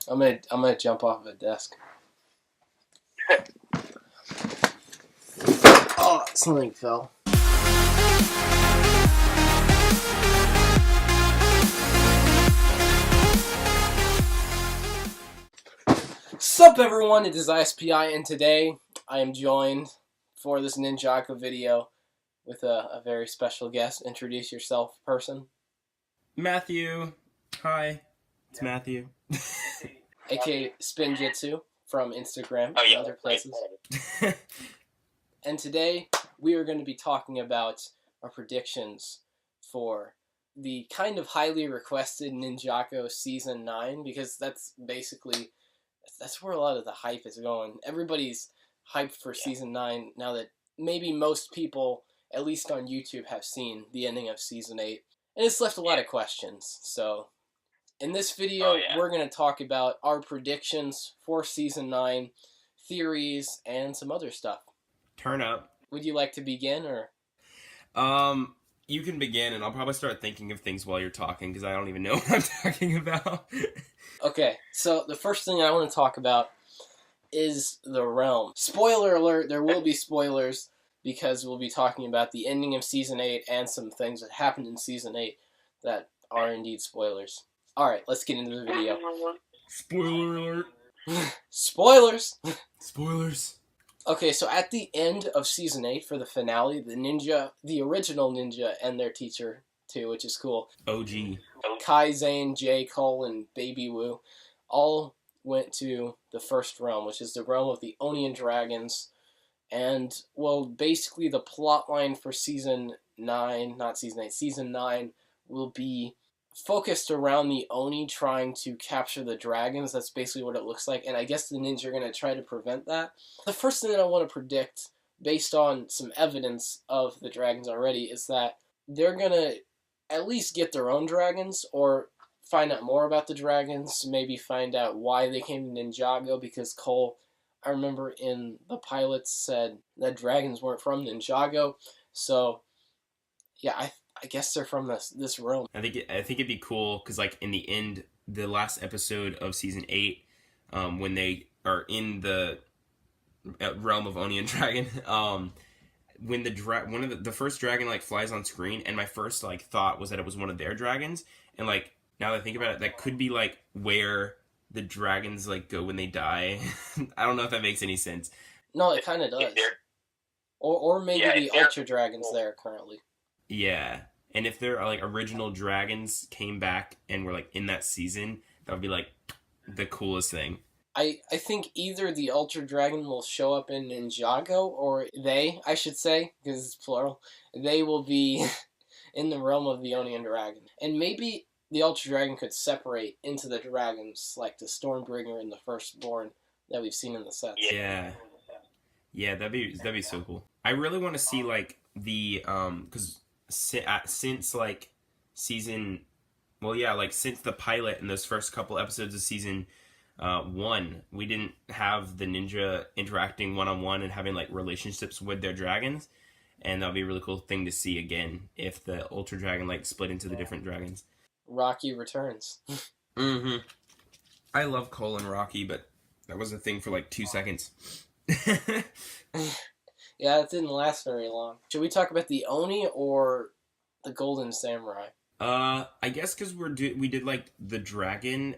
I'm gonna jump off a desk. Oh, something fell. Sup everyone, it is ISPI, and today I am joined for this Ninjago video with a very special guest. Introduce yourself, person. Matthew. Hi, it's Matthew. AKA Spinjitzu from Instagram and other places. And today we are going to be talking about our predictions for the kind of highly requested Ninjago Season 9, because that's where a lot of the hype is going. Everybody's hyped for Season 9 now that maybe most people, at least on YouTube, have seen the ending of Season 8. And it's left a lot of questions. So in this video, we're going to talk about our predictions for Season 9, theories, and some other stuff. Turn up. Would you like to begin, or? You can begin, and I'll probably start thinking of things while you're talking, because I don't even know what I'm talking about. Okay, so the first thing I want to talk about is the realm. Spoiler alert, there will be spoilers, because we'll be talking about the ending of Season 8 and some things that happened in Season 8 that are indeed spoilers. Alright, let's get into the video. Spoiler alert. Spoilers! Spoilers. Okay, so at the end of Season 8 for the finale, the original ninja, and their teacher, too, which is cool. OG. Kai, Zane, J. Cole, and Baby Wu all went to the first realm, which is the realm of the Oni and Dragons. And, well, basically the plot line for Season 9, not Season 8, Season 9 will be focused around the Oni trying to capture the dragons. That's basically what it looks like, and I guess the ninja are going to try to prevent that. The first thing that I want to predict, based on some evidence of the dragons already, is that they're going to at least get their own dragons, or find out more about the dragons, maybe find out why they came to Ninjago, because Cole, I remember in the pilots, said that dragons weren't from Ninjago, so yeah, I guess they're from this realm. I think it'd be cool, because like in the end, the last episode of Season 8, when they are in the realm of Oni and Dragon, when the first dragon like flies on screen, and my first like thought was that it was one of their dragons, and like now that I think about it, that could be like where the dragons like go when they die. I don't know if that makes any sense. No, it kind of does. Or maybe the Ultra Dragons there currently. Yeah, and if their like original dragons came back and were like in that season, that would be like the coolest thing. I think either the Ultra Dragon will show up in Ninjago, or they, I should say, because it's plural, they will be in the realm of the Oni and Dragon. And maybe the Ultra Dragon could separate into the dragons, like the Stormbringer and the Firstborn that we've seen in the sets. Yeah, that'd be so cool. I really want to see like the because since like season, since the pilot and those first couple episodes of season 1, we didn't have the ninja interacting one-on-one and having like relationships with their dragons, and that'll be a really cool thing to see again if the Ultra Dragon like split into the different dragons. Rocky returns. Mm-hmm. I love Cole and Rocky, but that was a thing for like 2 seconds. Yeah, it didn't last very long. Should we talk about the Oni or the Golden Samurai? I guess because we did like the dragon,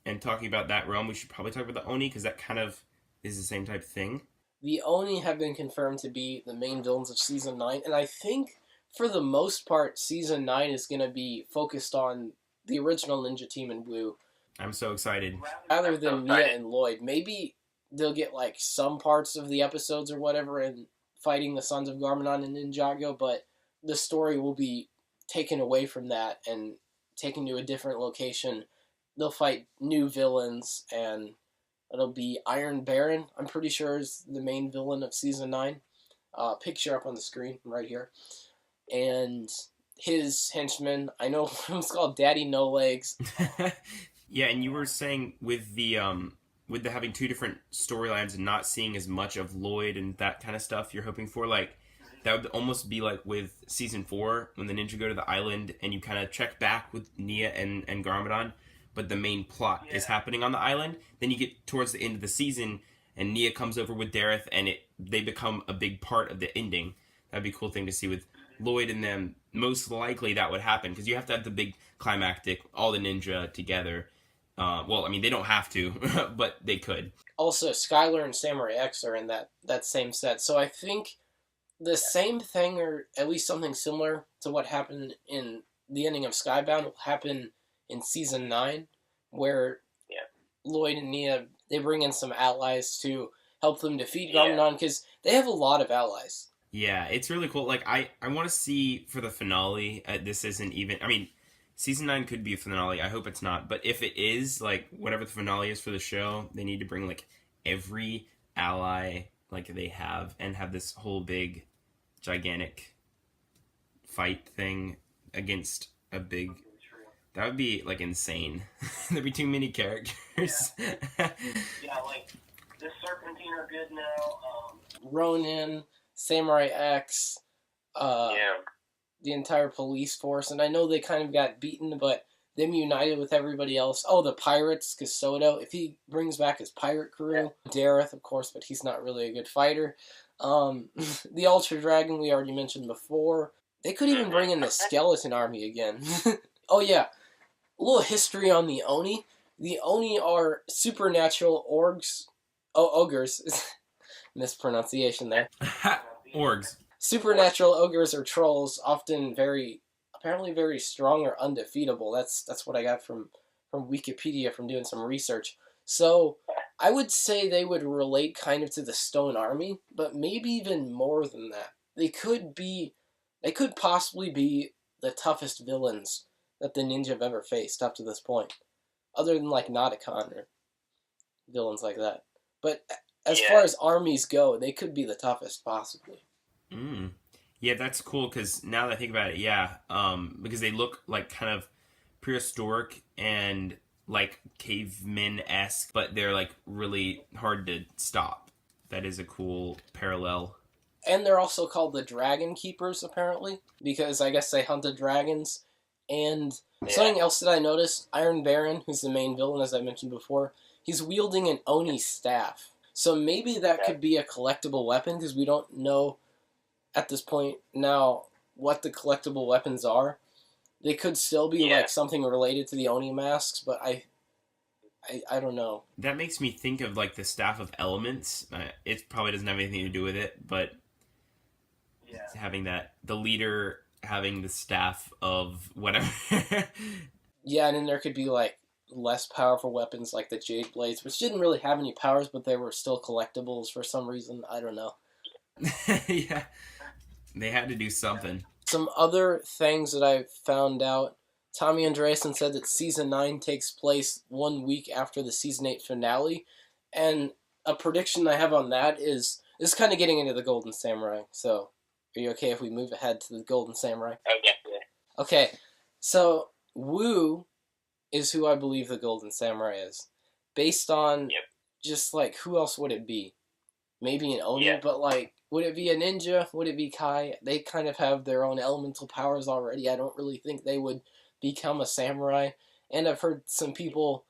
and talking about that realm, we should probably talk about the Oni, because that kind of is the same type of thing. The Oni have been confirmed to be the main villains of Season 9, and I think, for the most part, Season 9 is going to be focused on the original ninja team and Wu. I'm so excited. Rather than Mia and Lloyd. Maybe they'll get, like, some parts of the episodes or whatever in fighting the Sons of Garmadon and Ninjago, but the story will be taken away from that and taken to a different location. They'll fight new villains, and it'll be Iron Baron, I'm pretty sure, is the main villain of Season 9. Picture up on the screen right here. And his henchman, I know it's called Daddy No Legs. Yeah, and you were saying with the having two different storylines and not seeing as much of Lloyd and that kind of stuff you're hoping for, like, that would almost be like with Season 4, when the ninja go to the island and you kind of check back with Nia and Garmadon, but the main plot is happening on the island. Then you get towards the end of the season, and Nia comes over with Dareth, and they become a big part of the ending. That'd be a cool thing to see with Lloyd and them. Most likely that would happen because you have to have the big climactic, all the ninja together. Well, I mean, they don't have to, but they could. Also, Skylar and Samurai X are in that same set, so I think the same thing, or at least something similar to what happened in the ending of Skybound, will happen in season 9, where Lloyd and Nia, they bring in some allies to help them defeat Garmadon, because they have a lot of allies. Yeah, it's really cool. Like, I want to see for the finale, this isn't even, I mean, season 9 could be a finale. I hope it's not. But if it is, like, whatever the finale is for the show, they need to bring, like, every ally, like, they have, and have this whole big, gigantic fight thing against a big... That would be, like, insane. There'd be too many characters. Like, the Serpentine are good now. Ronin, Samurai X, the entire police force, and I know they kind of got beaten, but them united with everybody else. Oh, the pirates, Casoto, if he brings back his pirate crew. Dareth, of course, but he's not really a good fighter. The Ultra Dragon we already mentioned before. They could even bring in the Skeleton Army again. Oh yeah, a little history on the Oni. The Oni are supernatural ogres. Mispronunciation there. Orgs. Supernatural ogres or trolls, often apparently very strong or undefeatable. That's what I got from Wikipedia from doing some research. So I would say they would relate kind of to the Stone Army, but maybe even more than that. They could possibly be the toughest villains that the ninja have ever faced up to this point, other than like Nadakon or villains like that. But as far as armies go, they could be the toughest possibly. Yeah, that's cool because now that I think about it, because they look like kind of prehistoric and like cavemen-esque, but they're like really hard to stop. That is a cool parallel. And they're also called the Dragon Keepers, apparently, because I guess they hunted dragons. And something else that I noticed, Iron Baron, who's the main villain, as I mentioned before, he's wielding an Oni staff. So maybe that could be a collectible weapon, because we don't know at this point now what the collectible weapons are. They could still be like something related to the Oni masks, but I don't know. That makes me think of like the Staff of Elements. It probably doesn't have anything to do with it, but having the leader having the staff of whatever. Yeah, and then there could be like less powerful weapons like the Jade Blades, which didn't really have any powers, but they were still collectibles for some reason. I don't know. Yeah, they had to do something. Some other things that I found out. Tommy Andreasen said that Season 9 takes place 1 week after the Season 8 finale, and a prediction I have on that is kind of getting into the Golden Samurai, so are you okay if we move ahead to the Golden Samurai? Okay, so Wu is who I believe the Golden Samurai is. Based on just like, who else would it be? Maybe an Oni, but like, would it be a ninja? Would it be Kai? They kind of have their own elemental powers already. I don't really think they would become a samurai. And I've heard some people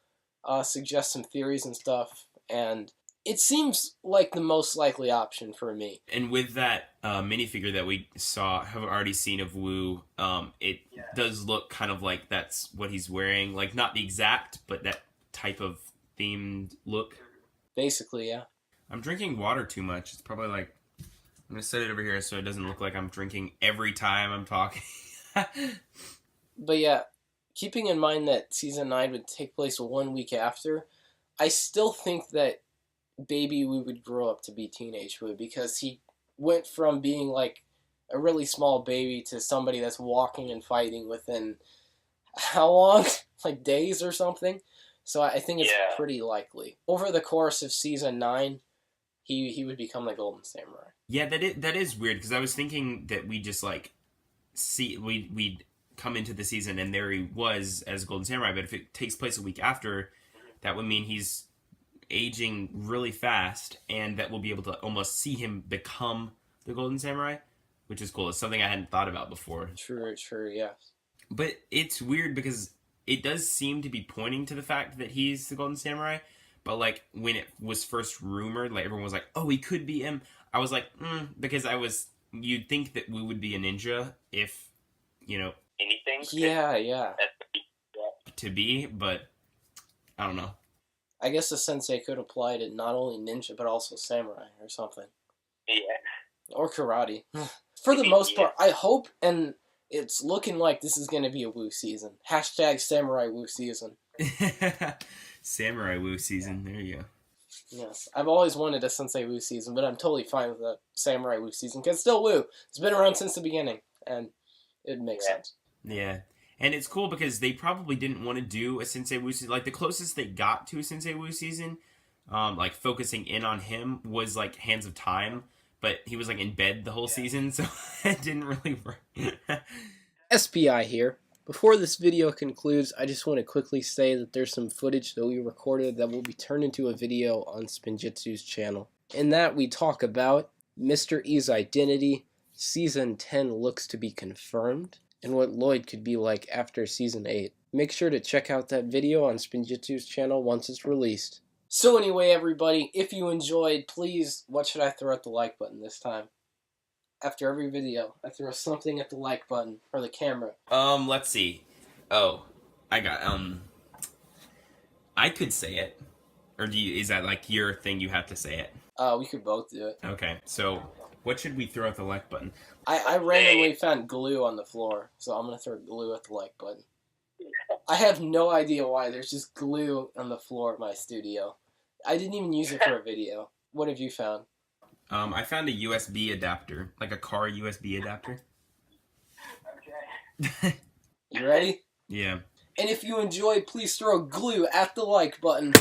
suggest some theories and stuff, and it seems like the most likely option for me. And with that minifigure that we have already seen of Wu, it does look kind of like that's what he's wearing. Like, not the exact, but that type of themed look. Basically, yeah. I'm drinking water too much. It's probably like... I'm going to set it over here so it doesn't look like I'm drinking every time I'm talking. But yeah, keeping in mind that Season 9 would take place 1 week after, I still think that Baby Wu would grow up to be Teenage Wu, because he went from being like a really small baby to somebody that's walking and fighting within how long? Like days or something? So I think it's pretty likely. Over the course of Season 9, he would become the Golden Samurai. Yeah, that is weird, because I was thinking that we just like we'd come into the season and there he was as Golden Samurai, but if it takes place a week after, that would mean he's aging really fast, and that we'll be able to almost see him become the Golden Samurai, which is cool. It's something I hadn't thought about before. True, yes. But it's weird because it does seem to be pointing to the fact that he's the Golden Samurai. But like when it was first rumored, like everyone was like, "Oh, he could be him." I was like, because you'd think that we would be a ninja if, Anything? Yeah. to be, but I don't know. I guess the sensei could apply to not only ninja, but also samurai or something. Yeah. Or karate. For the most part, I hope, and it's looking like this is going to be a Wu season. Hashtag Samurai Wu season. Samurai Wu season. There you go. Yes. I've always wanted a Sensei Wu season, but I'm totally fine with a Samurai Wu season, because it's still Wu. It's been around since the beginning, and it makes sense. Yeah. And it's cool because they probably didn't want to do a Sensei Wu season. Like, the closest they got to a Sensei Wu season, like, focusing in on him was, like, Hands of Time. But he was, like, in bed the whole season, so it didn't really work. SPI here. Before this video concludes, I just want to quickly say that there's some footage that we recorded that will be turned into a video on Spinjitzu's channel. In that, we talk about Mr. E's identity, Season 10 looks to be confirmed, and what Lloyd could be like after Season 8. Make sure to check out that video on Spinjitzu's channel once it's released. So anyway, everybody, if you enjoyed, please, what should I throw at the like button this time? After every video, I throw something at the like button, or the camera. Let's see. Oh, I got, I could say it. Or is that, like, your thing you have to say it? We could both do it. Okay, so what should we throw at the like button? I randomly found glue on the floor, so I'm going to throw glue at the like button. I have no idea why. There's just glue on the floor of my studio. I didn't even use it for a video. What have you found? I found a USB adapter, like a car USB adapter. Okay. You ready? Yeah. And if you enjoyed, please throw glue at the like button.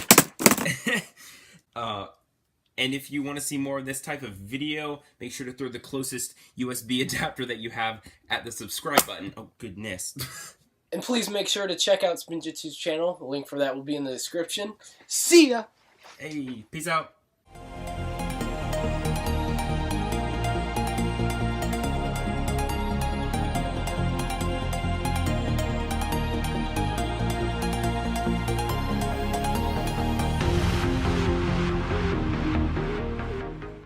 And if you want to see more of this type of video, make sure to throw the closest USB adapter that you have at the subscribe button. Oh, goodness. And please make sure to check out Spinjitzu's channel. The link for that will be in the description. See ya! Hey, peace out.